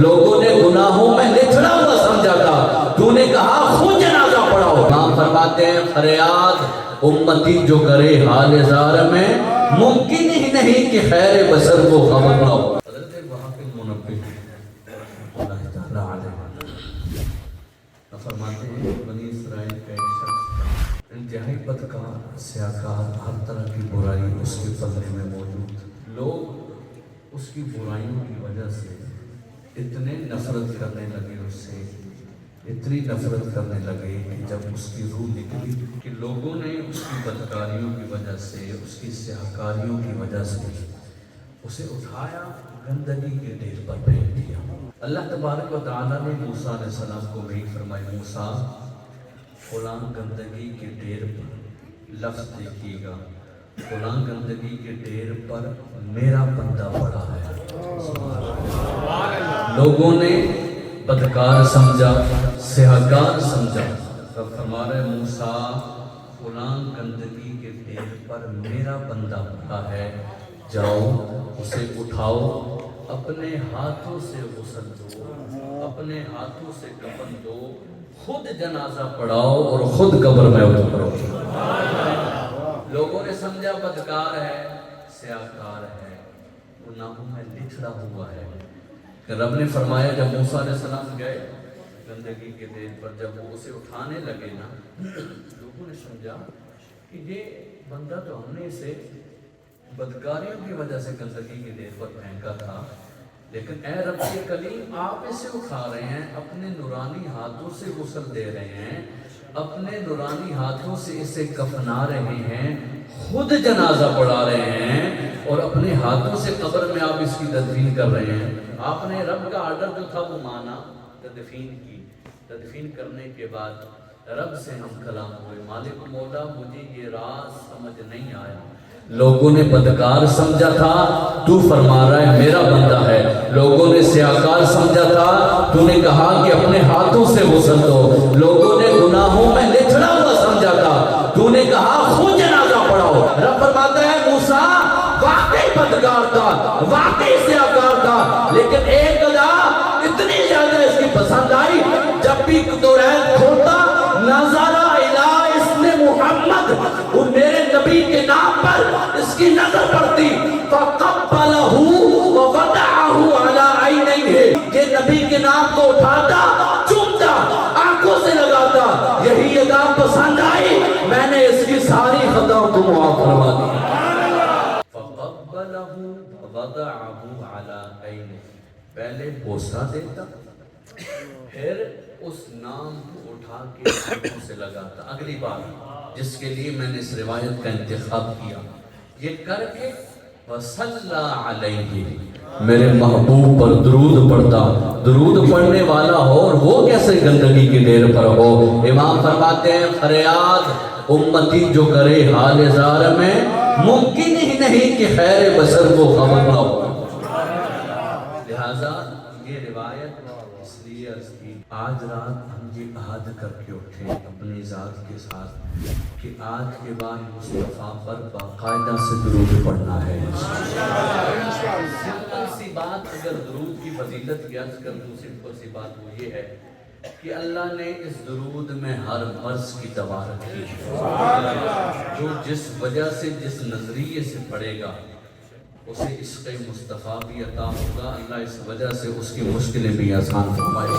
لوگوں نے گناہوں میں لتڑا ہوا سمجھا تھا، تو نے کہا خود جنازہ پڑھاؤ۔ امام فرماتے ہیں فریاد امتی جو کرے حال زار میں، ممکن ہی نہیں کہ خیر بشر کو خبر نہ ہو۔ حضرت وہاب المنبہ اللہ تعالیٰ علیہ فرماتے ہیں بنی اسرائیل کا ایک شخص انتہائی بدکار، سیاکار، ہر طرح کی برائی اس کے پلڑے میں موجود تھی۔ لوگ اس کی برائیوں کی وجہ سے اتنے نفرت کرنے لگے اس سے، اتنی نفرت کرنے لگے کہ جب اس کی روح نکلی کہ لوگوں نے اس کی بدکاریوں کی وجہ سے، اس کی سیاہکاریوں کی وجہ سے اسے اٹھایا، گندگی کے ڈھیر پر پھینک دیا۔ اللہ تبارک و تعالیٰ نے موسیٰ علیہ السلام کو بھی فرمائی موسیٰ فلاں گندگی کے ڈھیر پر لفظ دیکھیے گا، فلاں گندگی کے ڈھیر پر میرا بندہ پڑا ہے۔ لوگوں نے بدکار سمجھا، سیاہکار سمجھا، تو فرما رہے موسیٰ فلاں گندگی کے ڈھیر پر میرا بندہ پڑا ہے، جاؤ اسے اٹھاؤ، اپنے ہاتھوں سے غسل دو، اپنے ہاتھوں سے کفن دو، خود جنازہ پڑھاؤ اور خود قبر میں اترو۔ لوگوں نے سمجھا بدکار ہے، سیاہکار ہے، گناہوں میں لتڑا ہوا ہے۔ رب نے فرمایا جب موسیٰ علیہ السلام گئے گندگی کے ڈھیر پر، جب وہ اسے اٹھانے لگے نا، لوگوں نے سمجھا کہ یہ بندہ تو ہم نے اسے بدکاریوں کی وجہ سے گندگی کے ڈھیر پر پھینکا تھا، لیکن اے رب کے کلیم آپ اسے اٹھا رہے ہیں، اپنے نورانی ہاتھوں سے غسل دے رہے ہیں، اپنے نورانی ہاتھوں سے اسے کفنا رہے ہیں، خود جنازہ پڑھا رہے ہیں، اور اپنے ہاتھوں سے قبر میں آپ اس کی تدفین کر رہے ہیں۔ آپ نے رب کا آرڈر جو تھا وہ مانا، تدفین کی، تدفین کرنے کے بعد رب سے ہم کلام ہوئے، مالک مولا مجھے یہ راز سمجھ نہیں آیا، لوگوں نے بدکار سمجھا تھا، تو فرما رہا ہے میرا بندہ ہے، لوگوں نے سیاہکار سمجھا تھا، تو نے کہا کہ اپنے ہاتھوں سے غسل دو، لوگوں نے گناہوں میں لتڑا ہوا سمجھا تھا، تو نے کہا خود جنازہ پڑھاؤ۔ رب فرماتا ہے موسیٰ واقعی بدکار تھا، واقعی سیاہکار تھا، لیکن ایک ادا اتنی زیادہ اس کی پسند آئی، جب بھی قرآن کھولتا نظرہ الی اسم محمد، وہ میرے نبی کے نام پر اس کی نظر پڑتی، فَقَبَّلَهُ وَوَضَعَهُ عَلَىٰ عَيْنَيْهِ، یہ نبی کے نام کو اٹھاتا، چومتا، آنکھوں سے لگاتا، یہی ادا پسند آئی، میں نے اس کی ساری خطاؤں کو معاف کروا دی۔ فَقَبَّلَهُ وَوَضَعَهُ عَلَىٰ عَيْنِهِ، پہلے بوسہ دیتا، پھر اس نام کو اٹھا کے آنکھوں سے لگاتا۔ اگلی بات جس کے لیے میں نے اس روایت کا انتخاب کیا، یہ کر کے وَصَلَّى عَلَيْهِ، میرے محبوب پر درود پڑھتا، درود پڑھنے والا ہو اور وہ کیسے گندگی کے ڈھیر پر ہو۔ امام فرماتے ہیں فریاد امتی جو کرے حال زار میں، ممکن ہی نہیں کہ خیر بشر کو خبر نہ ہو۔ لہذا یہ روایت اس لیے عرض کی، آج رات ہم یہ عہد کر کے اٹھے اپنی ذات کے ساتھ کہ آج کے بعد مصطفیٰ پر باقاعدہ سے درود پڑھنا ہے۔ سمپل سی بات، اگر درود کی فضیلت کی عرض کر دوں، سمپل سی بات وہ یہ ہے کہ اللہ نے اس درود میں ہر مرض کی دوا رکھی ہے، جو جس وجہ سے جس نظریے سے پڑھے گا اسے عشق مصطفیٰ بھی عطا ہوگا، اللہ اس وجہ سے اس کی مشکلیں بھی آسان فرمائے۔